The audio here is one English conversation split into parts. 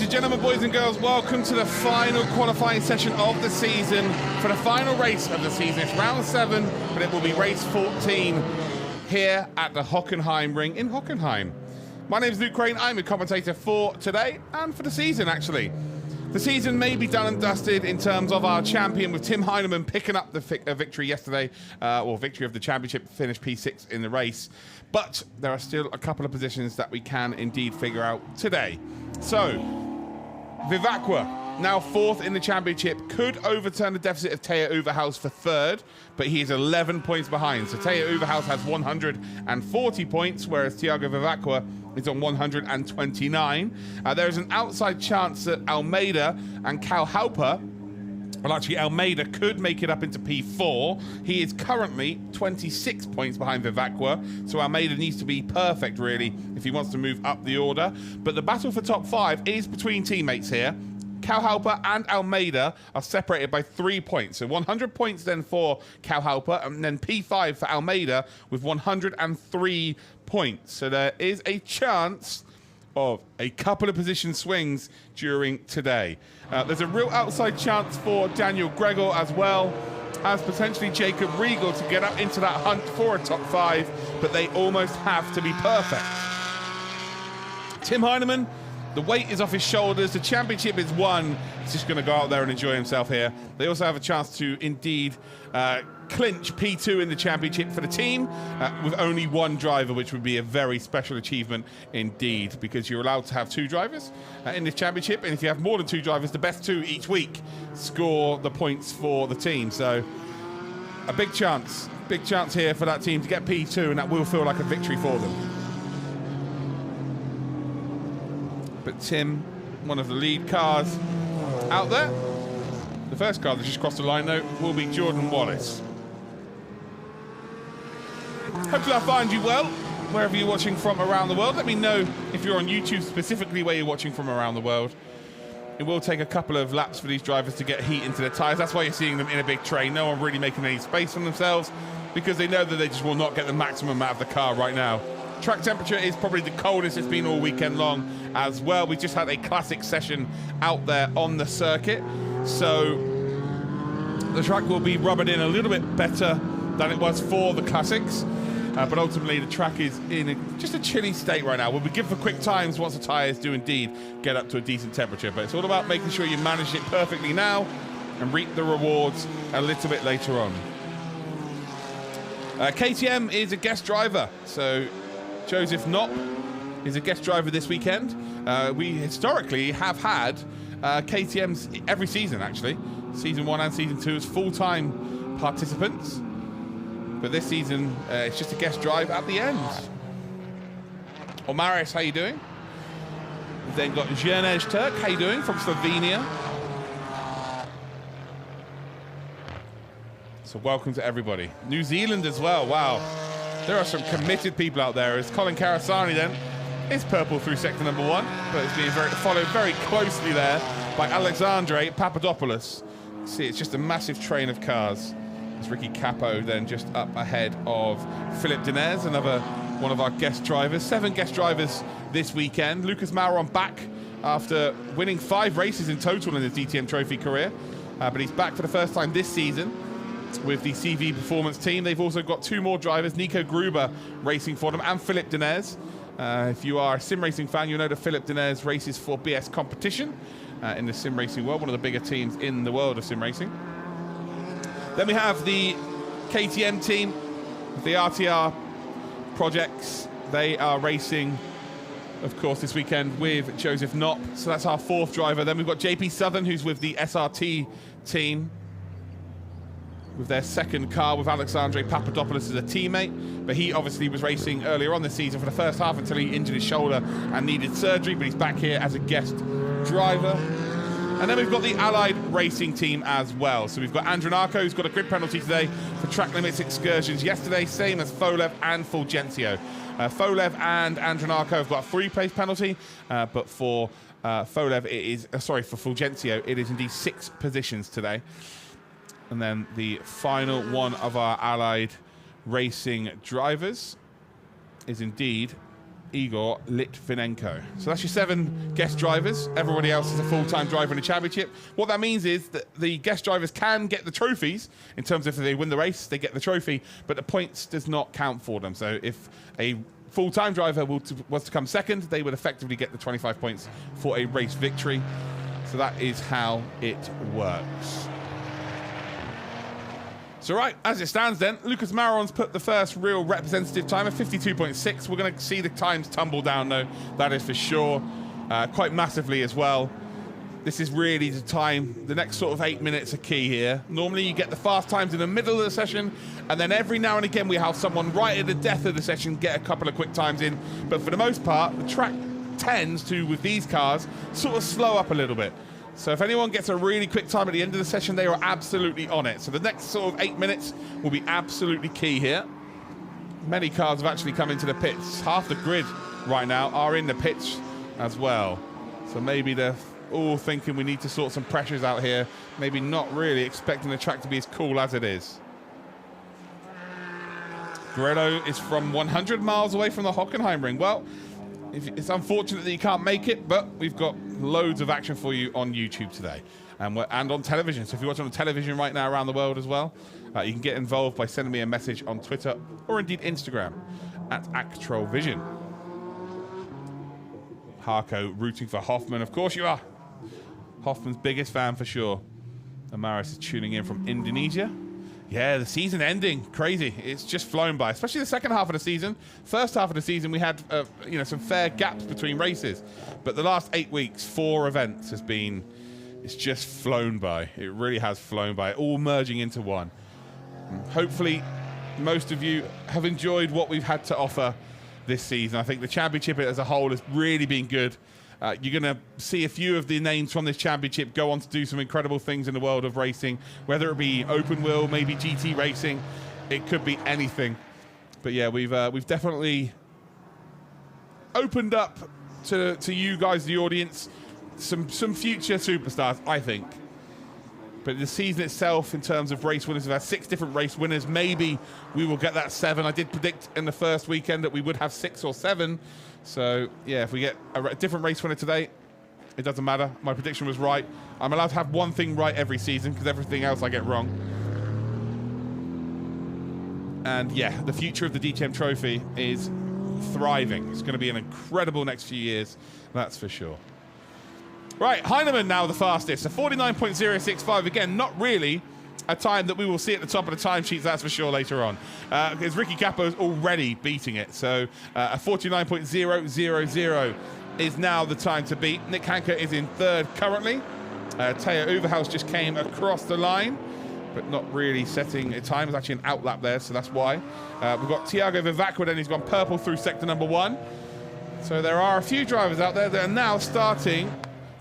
and gentlemen, boys and girls, welcome to the final qualifying session of the season for the final race of the season. It's round 7, but it will be race 14 here at the Hockenheimring in Hockenheim. My name is Luke Crane. I'm a commentator for today and for the season, actually. The season may be done and dusted in terms of our champion, with Tim Heinemann picking up the victory yesterday, or victory of the championship, finished P6 in the race. But there are still a couple of positions that we can indeed figure out today. So, Vivacqua, now 4th in the championship, could overturn the deficit of Teo Overhaus for 3rd, but he is 11 points behind. So Teo Overhaus has 140 points, whereas Thiago Vivacqua is on 129. There is an outside chance that Almeida and Cal Halper, well, actually, Almeida could make it up into P4. He is currently 26 points behind Vivacqua, so Almeida needs to be perfect, really, if he wants to move up the order. But the battle for top 5 is between teammates here. Cal Halper and Almeida are separated by 3 points. So 100 points then for Cal Halper, and then P5 for Almeida with 103 points. So there is a chance of a couple of position swings during today. There's a real outside chance for Daniel Gregor as well as potentially Jacob Riegel to get up into that hunt for a top 5, but they almost have to be perfect. Tim Heinemann, the weight is off his shoulders. The championship is won. He's just going to go out there and enjoy himself here. They also have a chance to indeed clinch P2 in the championship for the team with only one driver, which would be a very special achievement indeed, because you're allowed to have 2 drivers in this championship, and if you have more than 2 drivers, the best 2 each week score the points for the team. So a big chance here for that team to get P2, and that will feel like a victory for them. But Tim, one of the lead cars out there. The first car that just crossed the line, though, will be Jordan Wallace. Hopefully I find you well, wherever you're watching from around the world. Let me know if you're on YouTube specifically where you're watching from around the world. It will take a couple of laps for these drivers to get heat into their tyres. That's why you're seeing them in a big train. No one really making any space for themselves, because they know that they just will not get the maximum out of the car right now. Track temperature is probably the coldest it's been all weekend long as well. We just had a classic session out there on the circuit, so the track will be rubbing in a little bit better than it was for the classics, but ultimately the track is in just a chilly state right now. We'll be given for quick times once the tyres do indeed get up to a decent temperature, but it's all about making sure you manage it perfectly now and reap the rewards a little bit later on. KTM is a guest driver, so Joseph Knopp is a guest driver this weekend. We historically have had KTMs every season, actually. Season 1 and Season 2 as full-time participants. But this season, it's just a guest drive at the end. Omaris, how you doing? We've then got Jernej Turk, how you doing, from Slovenia. So welcome to everybody. New Zealand as well, wow. There are some committed people out there. As Colin Karasani then is purple through sector number 1, but it's being followed very closely there by Alexandre Papadopoulos. See, it's just a massive train of cars. It's Ricky Capo then just up ahead of Philip Dinez, another one of our guest drivers. 7 guest drivers this weekend. Lucas Mauron back after winning 5 races in total in his DTM Trophy career, but he's back for the first time this season with the CV Performance team. They've also got 2 more drivers, Nico Gruber racing for them, and Philip Dinez. If you are a sim racing fan, you know that Philip Dinez races for BS Competition in the sim racing world, one of the bigger teams in the world of sim racing. Then we have the KTM team, the RTR projects. They are racing, of course, this weekend with Joseph Knopp. So that's our 4th driver. Then we've got JP Southern, who's with the SRT team, with their 2nd car with Alexandre Papadopoulos as a teammate. But he obviously was racing earlier on this season for the first half until he injured his shoulder and needed surgery, but he's back here as a guest driver. And then we've got the Allied Racing team as well. So we've got Andronarco, who's got a grid penalty today for track limits excursions yesterday, same as Folev and Fulgencio. Folev and Andronarco have got a 3-place penalty, but for Folev, it is, for Fulgencio, it is indeed 6 positions today. And then the final one of our Allied Racing drivers is indeed Igor Litvinenko. So that's your 7 guest drivers. Everybody else is a full-time driver in the championship. What that means is that the guest drivers can get the trophies in terms of if they win the race, they get the trophy, but the points does not count for them. So if a full-time driver was to come second, they would effectively get the 25 points for a race victory. So that is how it works. So right, as it stands then, Lucas Maron's put the first real representative time of 52.6. We're going to see the times tumble down though, that is for sure, quite massively as well. This is really the time, the next sort of 8 minutes are key here. Normally you get the fast times in the middle of the session, and then every now and again we have someone right at the death of the session get a couple of quick times in. But for the most part, the track tends to, with these cars, sort of slow up a little bit. So if anyone gets a really quick time at the end of the session, they are absolutely on it. So the next sort of 8 minutes will be absolutely key here. Many cars have actually come into the pits. Half the grid right now are in the pits as well. So maybe they're all thinking we need to sort some pressures out here. Maybe not really expecting the track to be as cool as it is. Grello is from 100 miles away from the Hockenheimring. Well, it's unfortunate that you can't make it, but we've got loads of action for you on YouTube today and on television. So if you're watching on television right now around the world as well, you can get involved by sending me a message on Twitter or indeed Instagram at ActroVision. Harco rooting for Hoffman. Of course you are. Hoffman's biggest fan for sure. Amaris is tuning in from Indonesia. Yeah, the season ending, crazy. It's just flown by, especially the second half of the season. First half of the season, we had some fair gaps between races, but the last 8 weeks, 4 events has been, it's just flown by. It really has flown by, all merging into one. Hopefully, most of you have enjoyed what we've had to offer this season. I think the championship as a whole has really been good. You're going to see a few of the names from this championship go on to do some incredible things in the world of racing, whether it be open wheel, maybe GT racing. It could be anything. But yeah, we've definitely opened up to you guys, the audience, some future superstars, I think. But the season itself, in terms of race winners, we've had 6 different race winners. Maybe we will get that 7. I did predict in the first weekend that we would have 6 or 7. So, yeah, if we get a different race winner today, it doesn't matter. My prediction was right. I'm allowed to have one thing right every season because everything else I get wrong. And, yeah, the future of the DTM Trophy is thriving. It's going to be an incredible next few years, that's for sure. Right, Heinemann now the fastest. So 49.065. Again, not really a time that we will see at the top of the timesheets, that's for sure, later on. Because Ricky Capo's already beating it. So a 49.000 is now the time to beat. Nick Hanke is in 3rd currently. Taya Overhaus just came across the line, but not really setting a time. There's actually an outlap there, so that's why. We've got Thiago Vivacqua, then he's gone purple through sector number 1. So there are a few drivers out there that are now starting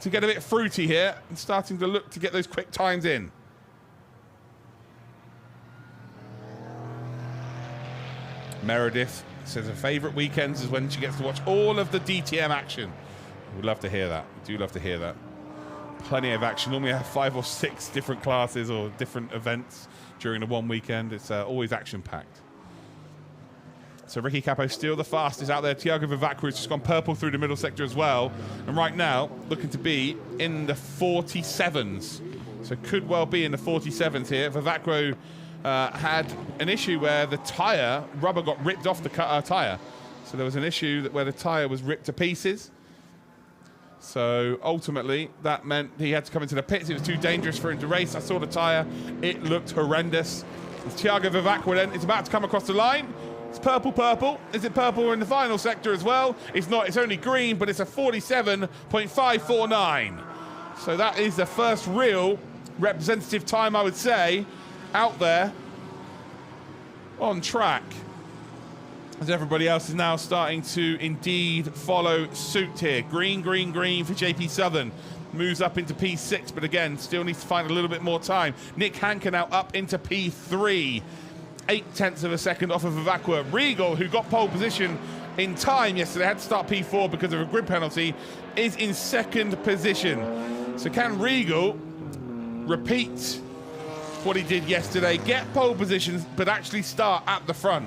to get a bit fruity here and starting to look to get those quick times in. Meredith says her favourite weekends is when she gets to watch all of the DTM action. We'd love to hear that. We do love to hear that. Plenty of action. Normally I have 5 or 6 different classes or different events during the one weekend. It's always action-packed. So Ricky Capo still the fastest out there. Thiago Vivacqua has just gone purple through the middle sector as well. And right now, looking to be in the 47s. So could well be in the 47s here. Vivacqua had an issue where the tyre, rubber got ripped off the tyre. So there was an issue where the tyre was ripped to pieces. So ultimately, that meant he had to come into the pits. It was too dangerous for him to race. I saw the tyre. It looked horrendous. Thiago Vivacqua then is about to come across the line. It's purple. Is it purple in the final sector as well? It's not. It's only green, but it's a 47.549. So that is the first real representative time, I would say, out there on track. As everybody else is now starting to indeed follow suit here. Green for JP Southern. Moves up into P6, but again, still needs to find a little bit more time. Nick Hanke now up into P3. 0.8 of a second off of Vivacqua. Regal, who got pole position in time yesterday, had to start P4 because of a grid penalty, is in 2nd position. So can Regal repeat what he did yesterday, get pole positions, but actually start at the front?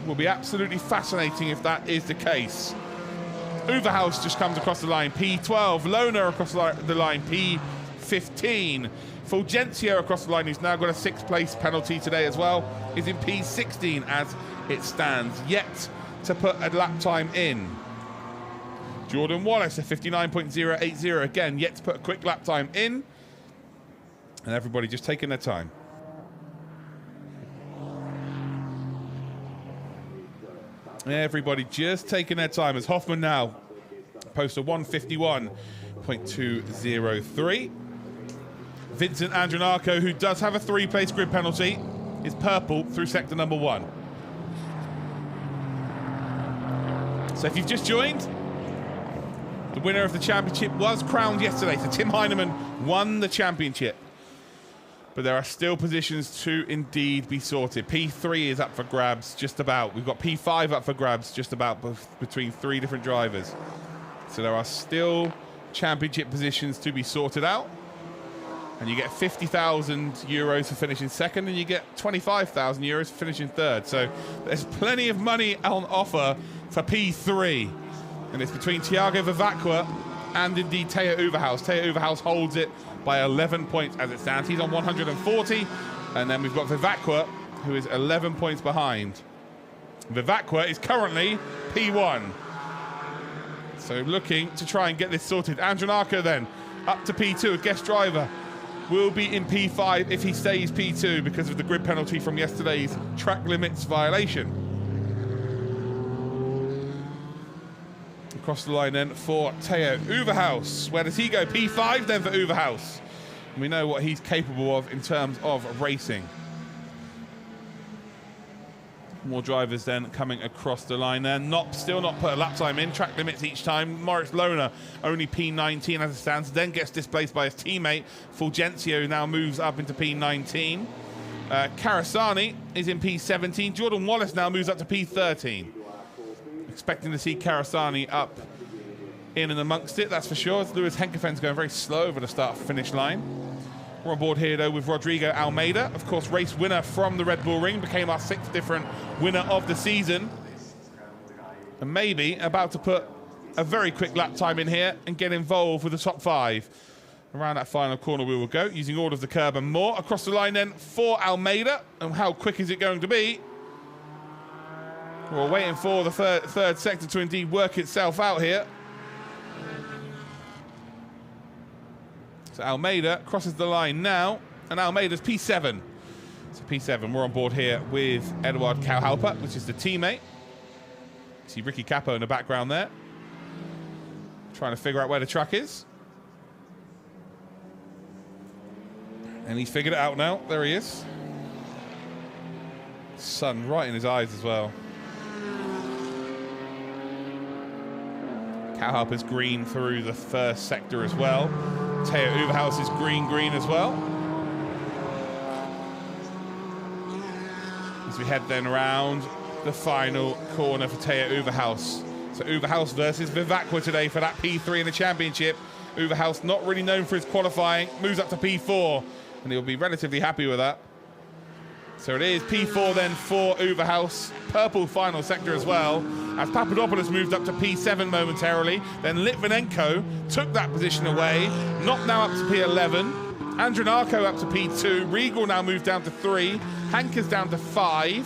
Will be absolutely fascinating if that is the case. Uverhaus just comes across the line, P12. Lohner across the line, P15. Fulgencio across the line, who's now got a 6th place penalty today as well, is in P16 as it stands, yet to put a lap time in. Jordan Wallace, a 59.080, again, yet to put a quick lap time in. And everybody just taking their time. Everybody just taking their time as Hoffman now posts a 151.203. Vincent Andronacco, who does have a 3-place grid penalty, is purple through sector number 1. So if you've just joined, the winner of the championship was crowned yesterday. So Tim Heinemann won the championship. But there are still positions to indeed be sorted. P3 is up for grabs, just about. We've got P5 up for grabs, just about, between 3 different drivers. So there are still championship positions to be sorted out. And you get 50,000 euros for finishing second, and you get 25,000 euros for finishing third. So there's plenty of money on offer for P3. And it's between Thiago Vivacqua and indeed Teo Uverhaus. Teo Uverhaus holds it by 11 points as it stands. He's on 140. And then we've got Vivacqua, who is 11 points behind. Vivacqua is currently P1. So looking to try and get this sorted. Andronacco then up to P2, a guest driver. Will be in P5 if he stays P2 because of the grid penalty from yesterday's track limits violation. Across the line then for Teo Uverhaus. Where does he go? P5 then for Uverhaus. And we know what he's capable of in terms of racing. More drivers then coming across the line there. Still not put a lap time in. Track limits each time. Moritz Lohner only P19 as it stands. Then gets displaced by his teammate. Fulgencio now moves up into P19. Carasani is in P17. Jordan Wallace now moves up to P13. Expecting to see Carasani up in and amongst it, that's for sure. Lewis Henkefen's going very slow over the start-finish line. We're on board here, though, with Rodrigo Almeida. Of course, race winner from the Red Bull Ring. Became our 6th different winner of the season. And maybe about to put a very quick lap time in here and get involved with the top 5. Around that final corner we will go, using all of the curb and more. Across the line, then, for Almeida. And how quick is it going to be? We're waiting for the third sector to indeed work itself out here. So Almeida crosses the line now, and Almeida's P7. So P7, we're on board here with Eduard Kauhalper, which is the teammate. See Ricky Capo in the background there. Trying to figure out where the truck is. And he's figured it out now. There he is. Sun right in his eyes as well. Kauhalper's green through the first sector as well. Teo Uverhaus is green as well. As we head then around the final corner for Teo Uverhaus. So Uverhaus versus Vivacqua today for that P3 in the championship. Uverhaus not really known for his qualifying, moves up to P4, and he'll be relatively happy with that. So it is P4 then for Uverhaus. Purple final sector as well, as Papadopoulos moved up to P7 momentarily. Then Litvinenko took that position away. Not now up to P11. Andronacco up to P2. Regal now moved down to 3. Hanker's down to 5.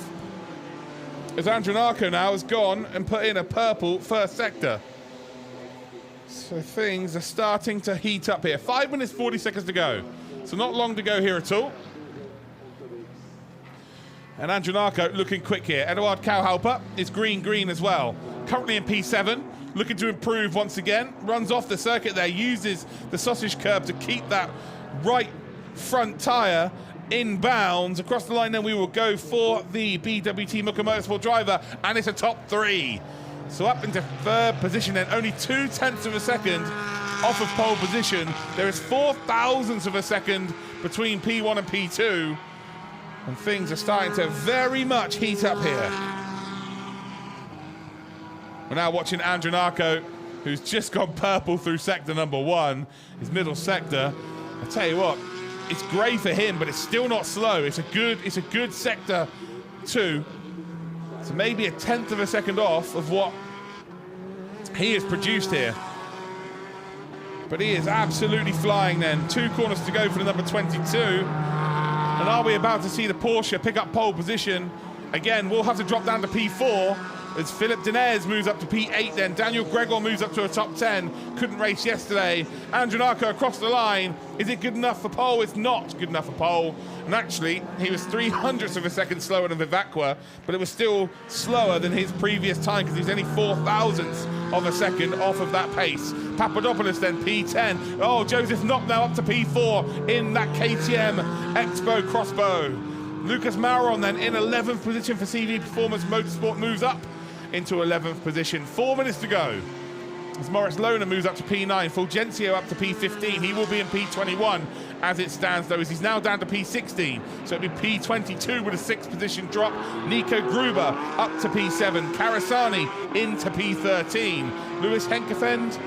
As Andronacco now has gone and put in a purple first sector. So things are starting to heat up here. 5 minutes, 40 seconds to go. So not long to go here at all. And Andronacco looking quick here. Eduard Kauhalper is green as well. Currently in P7, looking to improve once again. Runs off the circuit there, uses the sausage curb to keep that right front tyre in bounds. Across the line then we will go for the BWT Mooka Motorsport driver, and it's a top 3. So up into 3rd position then, only 0.2 of a second off of pole position. There is 0.004 of a second between P1 and P2. And things are starting to very much heat up here. We're now watching Andronacco, who's just gone purple through sector number 1, his middle sector. I tell you what, it's grey for him, but it's still not slow. It's a good sector 2 So maybe a 1/10 of a second off of what he has produced here. But he is absolutely flying then. 2 corners to go for the number 22. And are we about to see the Porsche pick up pole position? Again, we'll have to drop down to P4 as Philip Dinez moves up to P8 then. Daniel Gregor moves up to a top 10. Couldn't race yesterday. Andronako across the line. Is it good enough for pole? It's not good enough for pole. And actually, he was 300ths of a second slower than Vivacqua, but it was still slower than his previous time because he's only 4,000ths of a second off of that pace. Papadopoulos then P10. Oh, Joseph Knopp now up to P4 in that KTM Expo crossbow. Lucas Mauron then in 11th position for CV Performance Motorsport, moves up into 11th position. 4 minutes to go. As Moritz Lohner moves up to P9, Fulgencio up to P15. He will be in P21 as it stands, though, as he's now down to P16. So it'll be P22 with a 6th position drop. Nico Gruber up to P7. Karasani into P13. Lewis Henkefend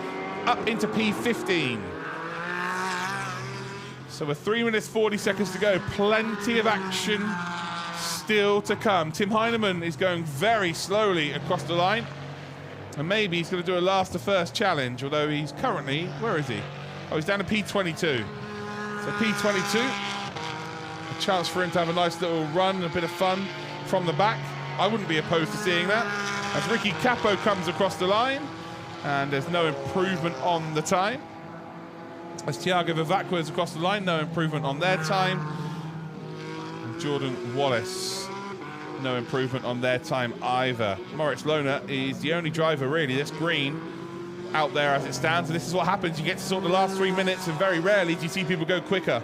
up into P15. So with 3 minutes 40 seconds to go, plenty of action still to come. Tim Heinemann is going very slowly across the line. And maybe he's going to do a last to first challenge, although he's currently, where is he? Oh, he's down to P22. So P22, a chance for him to have a nice little run, a bit of fun from the back. I wouldn't be opposed to seeing that. As Ricky Capo comes across the line, and there's no improvement on the time. As Thiago Vivacqua is across the line, no improvement on their time. And Jordan Wallace, no improvement on their time either. Moritz Lohner is the only driver really that's green out there as it stands, and this is what happens. You get to sort of the last 3 minutes, and very rarely do you see people go quicker.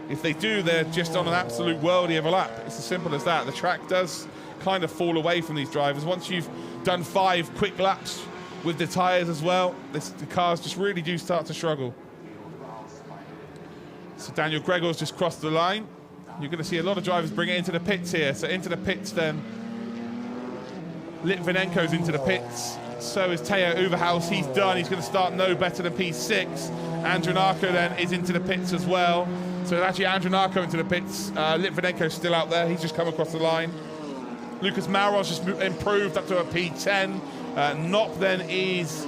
If they do, they're just on an absolute worldie of a lap. It's as simple as that. The track does kind of fall away from these drivers. Once you've done 5 quick laps with the tyres as well, the cars just really do start to struggle. So Daniel Gregor's just crossed the line. You're going to see a lot of drivers bring it into the pits here. So into the pits then. Litvinenko's into the pits. So is Teo Uverhaus. He's done. He's going to start no better than P6. Andronako then is into the pits as well. So actually Andronako into the pits. Litvinenko's still out there. He's just come across the line. Lucas Mauron's just improved up to a P10. Knopp then is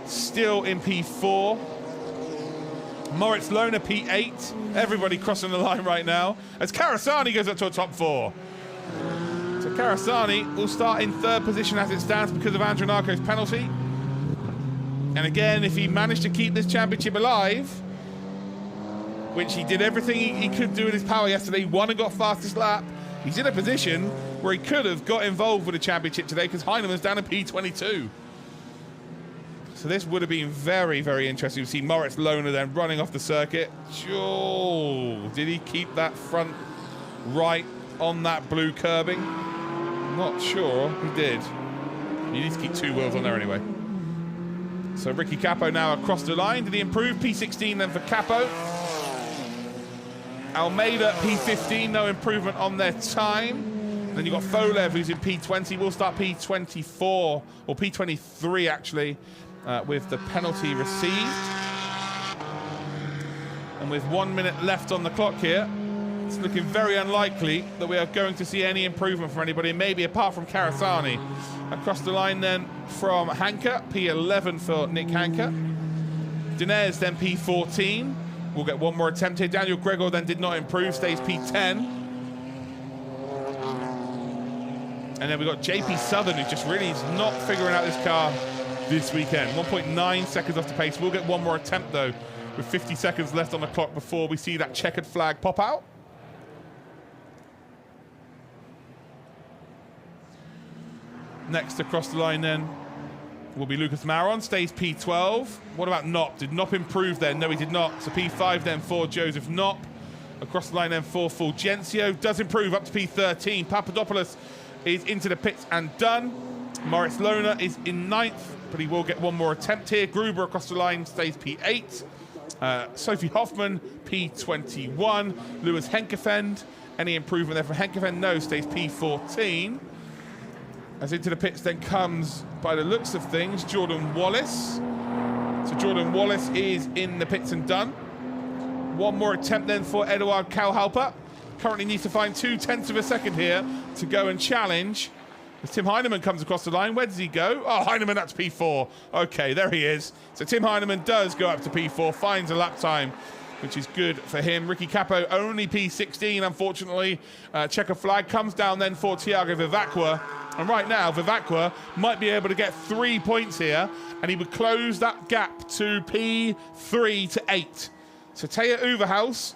still in P4. Moritz Lohner P8. Everybody crossing the line right now as Karasani goes up to a top 4. So Karasani will start in 3rd position as it stands because of Andronako's penalty. And again, if he managed to keep this championship alive, which he did everything he could do in his power yesterday, won and got fastest lap, he's in a position where he could have got involved with the championship today because Heinemann's down in P22. So this would have been very, very interesting to see Moritz Lohner then running off the circuit. Oh, did he keep that front right on that blue curbing? Not sure he did. You need to keep 2 wheels on there anyway. So Ricky Capo now across the line. Did he improve? P16 then for Capo. Almeida P15, no improvement on their time. Then you've got Folev who's in P20. We'll start P24, or P23 actually. With the penalty received. And with 1 minute left on the clock here, it's looking very unlikely that we are going to see any improvement from anybody, maybe apart from Karasani. Across the line then from Hanke, P11 for Nick Hanke. Dinez then P14. We'll get one more attempt here. Daniel Gregor then did not improve, stays P10. And then we've got JP Southern, who just really is not figuring out this car this weekend. 1.9 seconds off the pace. We'll get one more attempt though with 50 seconds left on the clock before we see that checkered flag pop out. Next across the line then will be Lucas Mauron, stays P12. What about Knopp? Did Knopp improve there? No, he did not. So P5 then for Joseph Knopp. Across the line then for Fulgencio. Does improve up to P13. Papadopoulos is into the pits and done. Moritz Lohner is in 9th, but he will get one more attempt here. Gruber across the line stays P8. Sophie Hoffman, P21. Lewis Henkefend, any improvement there for Henkefend? No, stays P14. As into the pits then comes, by the looks of things, Jordan Wallace. So Jordan Wallace is in the pits and done. One more attempt then for Eduard Kauhalper. Currently needs to find 0.2 of a second here to go and challenge As Tim Heinemann comes across the line, where does he go? Oh, Heinemann, that's P4. Okay, there he is. So Tim Heinemann does go up to P4, finds a lap time, which is good for him. Ricky Capo only P16, unfortunately. Checker flag comes down then for Thiago Vivacqua. And right now, Vivacqua might be able to get 3 points here, and he would close that gap to P3 to 8. So Teo Uverhaus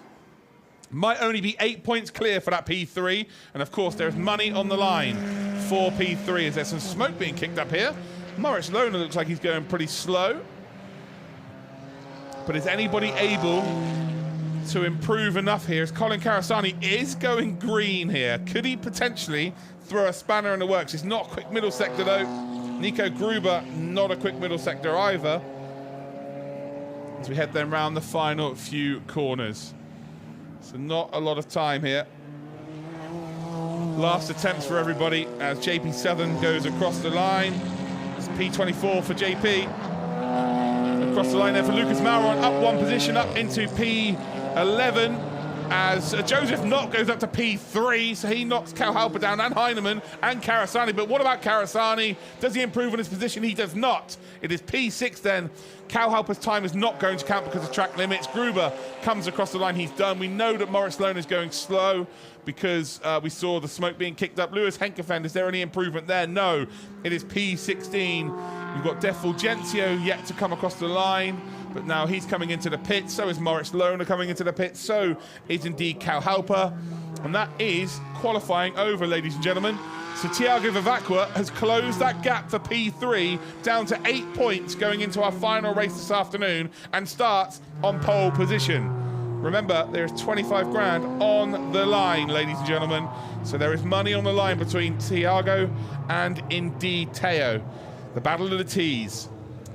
might only be 8 points clear for that P3. And of course, there's money on the line for P3. Is there some smoke being kicked up here? Moritz Lohner looks like he's going pretty slow. But is anybody able to improve enough here? As Colin Carasani is going green here. Could he potentially throw a spanner in the works? It's not a quick middle sector though. Nico Gruber, not a quick middle sector either. As we head then round the final few corners. So not a lot of time here. Last attempts for everybody as JP Southern goes across the line. It's P24 for JP. Across the line there for Lucas Mauron, up one position, up into P11. As Joseph Knott goes up to P3, so he knocks Cal Halper down, and Heinemann and Carasani. But what about Carasani? Does he improve on his position? He does not. It is P6 then. Cal Halper's time is not going to count because of track limits. Gruber comes across the line. He's done. We know that Moritz Lohner is going slow because we saw the smoke being kicked up. Lewis Henkefen, is there any improvement there? No. It is P16. We've got Def Fulgencio yet to come across the line, but now he's coming into the pit. So is Moritz Lohner coming into the pit. So is indeed Cal Halper. And that is qualifying over, ladies and gentlemen. So Thiago Vivacqua has closed that gap for P3 down to 8 points going into our final race this afternoon and starts on pole position. Remember, there is 25 grand on the line, ladies and gentlemen. So there is money on the line between Thiago and indeed Teo. The battle of the T's.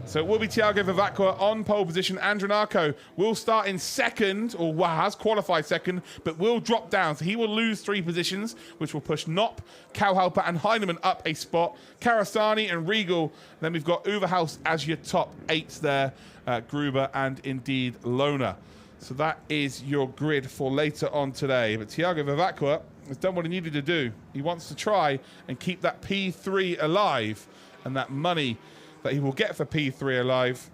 So it will be Thiago Vivacqua on pole position. Andronako will start in second, or has qualified second, but will drop down. So he will lose 3 positions, which will push Knopp, Cal Halper, and Heinemann up a spot. Carasani and Regal. Then we've got Uverhaus as your top 8 there. Gruber and indeed Lohner. So that is your grid for later on today. But Thiago Vivacqua has done what he needed to do. He wants to try and keep that P3 alive, and that money that he will get for P3 alive.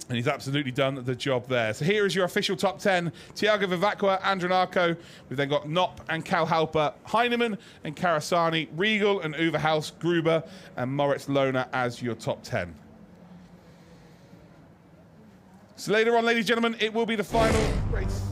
And he's absolutely done the job there. So here is your official top 10. Thiago Vivacqua, Andronako. We've then got Knopp and Cal Halper, Heinemann and Carasani, Regal and Uverhaus, Gruber and Moritz Lohner as your top 10. So later on, ladies and gentlemen, it will be the final race.